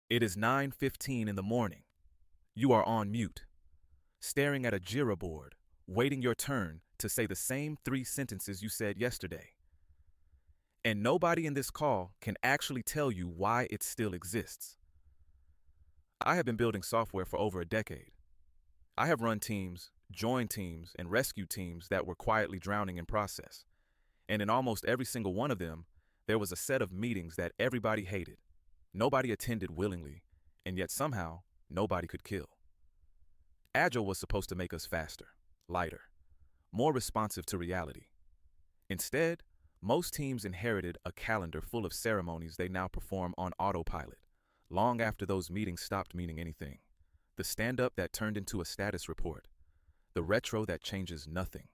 It is 9:15 in the morning. You are on mute, staring at a Jira board, waiting your turn to say the same 3 sentences you said yesterday. And nobody in this call can actually tell you why it still exists. I have been building software for over a decade. I have run teams, joined teams, and rescued teams that were quietly drowning in process. And in almost every single one of them, there was a set of meetings that everybody hated. Nobody attended willingly, and yet somehow, nobody could kill. Agile was supposed to make us faster, lighter, more responsive to reality. Instead, most teams inherited a calendar full of ceremonies they now perform on autopilot, long after those meetings stopped meaning anything. The stand-up that turned into a status report, the retro that changes nothing,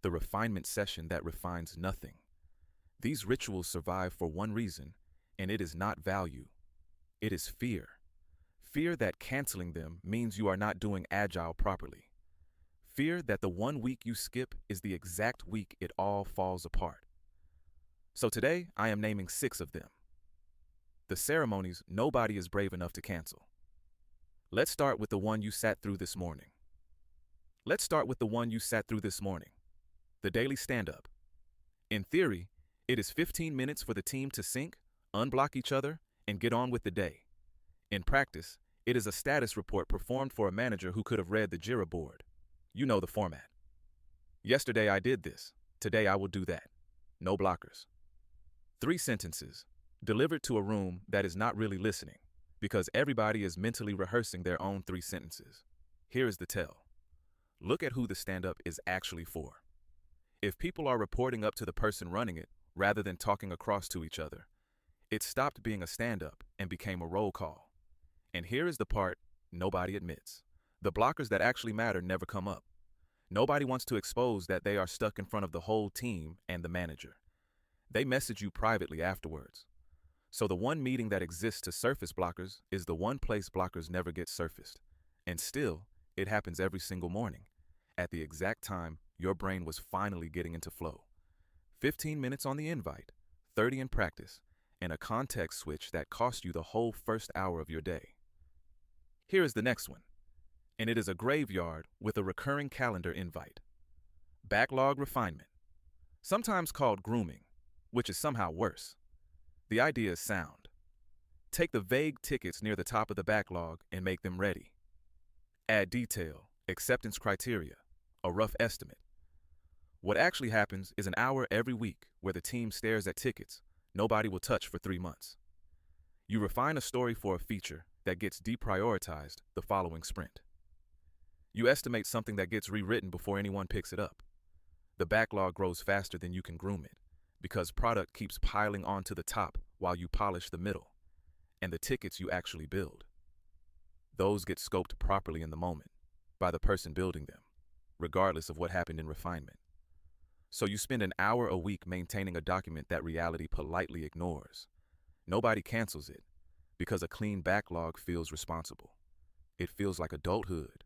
the refinement session that refines nothing. These rituals survive for one reason, and it is not value. It is fear. Fear that canceling them means you are not doing Agile properly. Fear that the 1 week you skip is the exact week it all falls apart. So today, I am naming 6 of them. The ceremonies nobody is brave enough to cancel. Let's start with the one you sat through this morning. The daily stand-up. In theory, it is 15 minutes for the team to sync, unblock each other, and get on with the day. In practice, it is a status report performed for a manager who could have read the Jira board. You know the format. Yesterday I did this. Today I will do that. No blockers. 3 sentences, delivered to a room that is not really listening, because everybody is mentally rehearsing their own 3 sentences. Here is the tell. Look at who the stand-up is actually for. If people are reporting up to the person running it, rather than talking across to each other, it stopped being a stand-up and became a roll call. And here is the part nobody admits. The blockers that actually matter never come up. Nobody wants to expose that they are stuck in front of the whole team and the manager. They message you privately afterwards. So the one meeting that exists to surface blockers is the one place blockers never get surfaced. And still, it happens every single morning, at the exact time your brain was finally getting into flow. 15 minutes on the invite, 30 in practice, and a context switch that cost you the whole first hour of your day. Here is the next one, and it is a graveyard with a recurring calendar invite. Backlog refinement, sometimes called grooming, which is somehow worse. The idea is sound. Take the vague tickets near the top of the backlog and make them ready. Add detail, acceptance criteria, a rough estimate. What actually happens is an hour every week where the team stares at tickets nobody will touch for 3 months. You refine a story for a feature that gets deprioritized the following sprint. You estimate something that gets rewritten before anyone picks it up. The backlog grows faster than you can groom it, because product keeps piling onto the top while you polish the middle, and the tickets you actually build. Those get scoped properly in the moment, by the person building them, regardless of what happened in refinement. So you spend an hour a week maintaining a document that reality politely ignores. Nobody cancels it, because a clean backlog feels responsible. It feels like adulthood,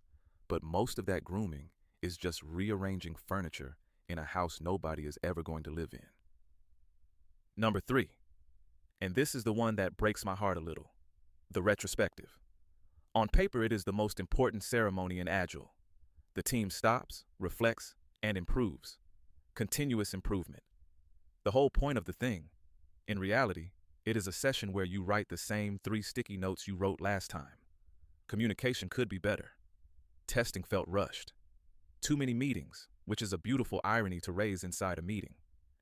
but most of that grooming is just rearranging furniture in a house nobody is ever going to live in. Number 3, and this is the one that breaks my heart a little, the retrospective. On paper, it is the most important ceremony in Agile. The team stops, reflects, and improves. Continuous improvement. The whole point of the thing. In reality, it is a session where you write the same 3 sticky notes you wrote last time. Communication could be better. Testing felt rushed. Too many meetings, which is a beautiful irony to raise inside a meeting.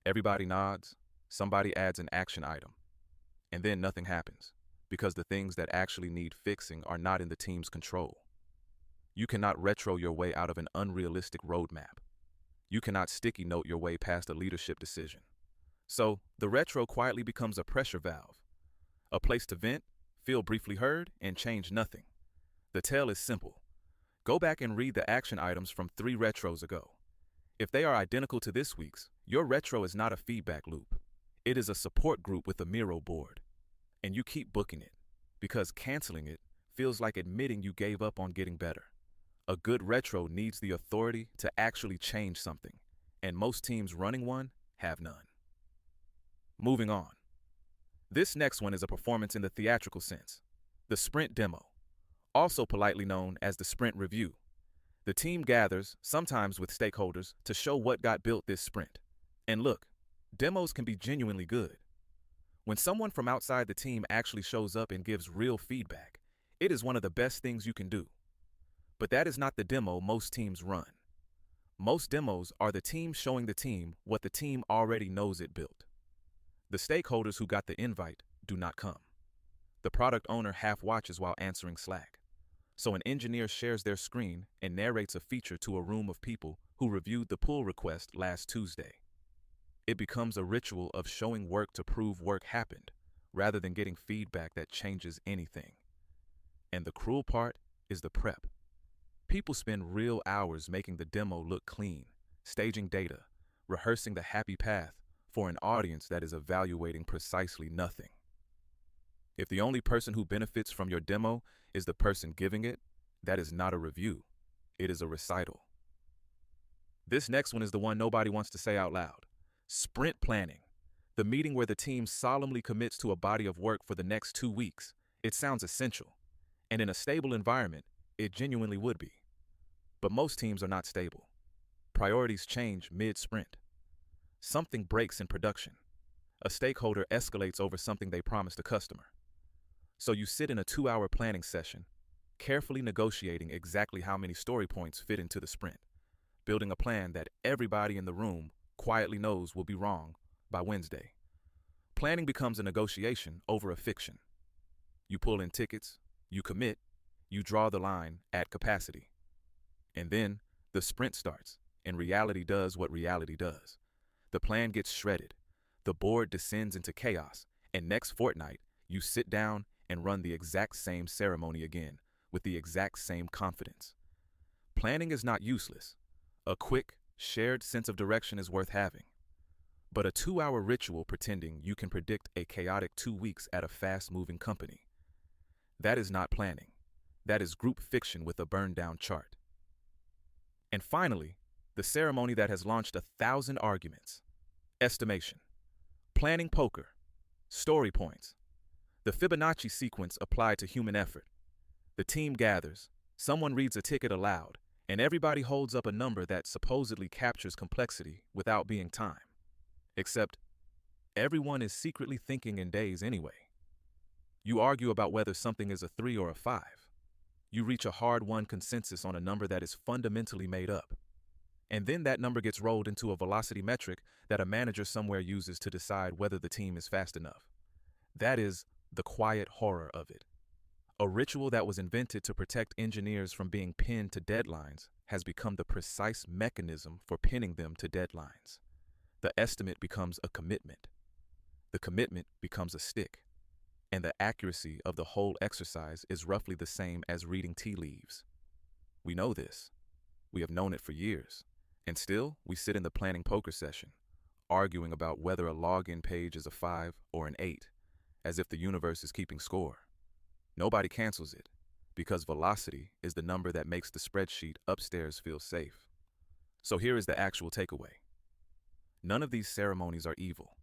Everybody nods, somebody adds an action item, and then nothing happens, because the things that actually need fixing are not in the team's control. You cannot retro your way out of an unrealistic roadmap. You cannot sticky note your way past a leadership decision. So, the retro quietly becomes a pressure valve, a place to vent, feel briefly heard, and change nothing. The tale is simple. Go back and read the action items from 3 retros ago. If they are identical to this week's, your retro is not a feedback loop. It is a support group with a Miro board. And you keep booking it, because canceling it feels like admitting you gave up on getting better. A good retro needs the authority to actually change something, and most teams running one have none. Moving on. This next one is a performance in the theatrical sense. The sprint demo, also politely known as the sprint review. The team gathers, sometimes with stakeholders, to show what got built this sprint. And look, demos can be genuinely good. When someone from outside the team actually shows up and gives real feedback, it is one of the best things you can do. But that is not the demo most teams run. Most demos are the team showing the team what the team already knows it built. The stakeholders who got the invite do not come. The product owner half watches while answering Slack. So an engineer shares their screen and narrates a feature to a room of people who reviewed the pull request last Tuesday. It becomes a ritual of showing work to prove work happened, rather than getting feedback that changes anything. And the cruel part is the prep. People spend real hours making the demo look clean, staging data, rehearsing the happy path for an audience that is evaluating precisely nothing. If the only person who benefits from your demo is the person giving it, that is not a review. It is a recital. This next one is the one nobody wants to say out loud. Sprint planning. The meeting where the team solemnly commits to a body of work for the next 2 weeks. It sounds essential. And in a stable environment, it genuinely would be. But most teams are not stable. Priorities change mid-sprint. Something breaks in production. A stakeholder escalates over something they promised a customer. So you sit in a 2-hour planning session, carefully negotiating exactly how many story points fit into the sprint, building a plan that everybody in the room quietly knows will be wrong by Wednesday. Planning becomes a negotiation over a fiction. You pull in tickets, you commit, you draw the line at capacity. And then the sprint starts, and reality does what reality does. The plan gets shredded, the board descends into chaos, and next fortnight, you sit down and run the exact same ceremony again, with the exact same confidence. Planning is not useless. A quick, shared sense of direction is worth having. But a 2-hour ritual pretending you can predict a chaotic 2 weeks at a fast-moving company. That is not planning. That is group fiction with a burned-down chart. And finally, the ceremony that has launched 1,000 arguments. Estimation. Planning poker. Story points. The Fibonacci sequence applied to human effort. The team gathers, someone reads a ticket aloud, and everybody holds up a number that supposedly captures complexity without being time. Except, everyone is secretly thinking in days anyway. You argue about whether something is a 3 or a 5. You reach a hard-won consensus on a number that is fundamentally made up. And then that number gets rolled into a velocity metric that a manager somewhere uses to decide whether the team is fast enough. That is the quiet horror of it. A ritual that was invented to protect engineers from being pinned to deadlines has become the precise mechanism for pinning them to deadlines. The estimate becomes a commitment. The commitment becomes a stick. And the accuracy of the whole exercise is roughly the same as reading tea leaves. We know this. We have known it for years. And still, we sit in the planning poker session, arguing about whether a login page is a 5 or an 8, as if the universe is keeping score. Nobody cancels it, because velocity is the number that makes the spreadsheet upstairs feel safe. So here is the actual takeaway. None of these ceremonies are evil.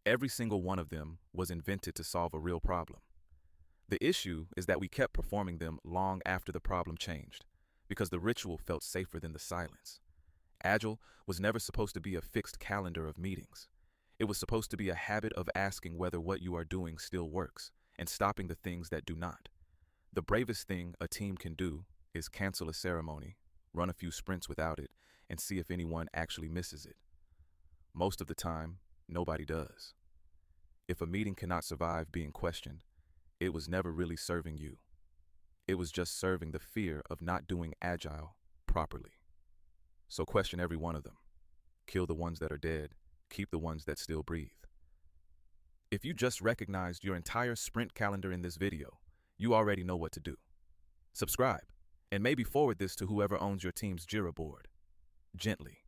Every single one of them was invented to solve a real problem. The issue is that we kept performing them long after the problem changed, because the ritual felt safer than the silence. Agile was never supposed to be a fixed calendar of meetings. It was supposed to be a habit of asking whether what you are doing still works and stopping the things that do not. The bravest thing a team can do is cancel a ceremony, run a few sprints without it, and see if anyone actually misses it. Most of the time, nobody does. If a meeting cannot survive being questioned, it was never really serving you. It was just serving the fear of not doing Agile properly. So question every one of them. Kill the ones that are dead. Keep the ones that still breathe. If you just recognized your entire sprint calendar in this video, you already know what to do. Subscribe, and maybe forward this to whoever owns your team's Jira board. Gently.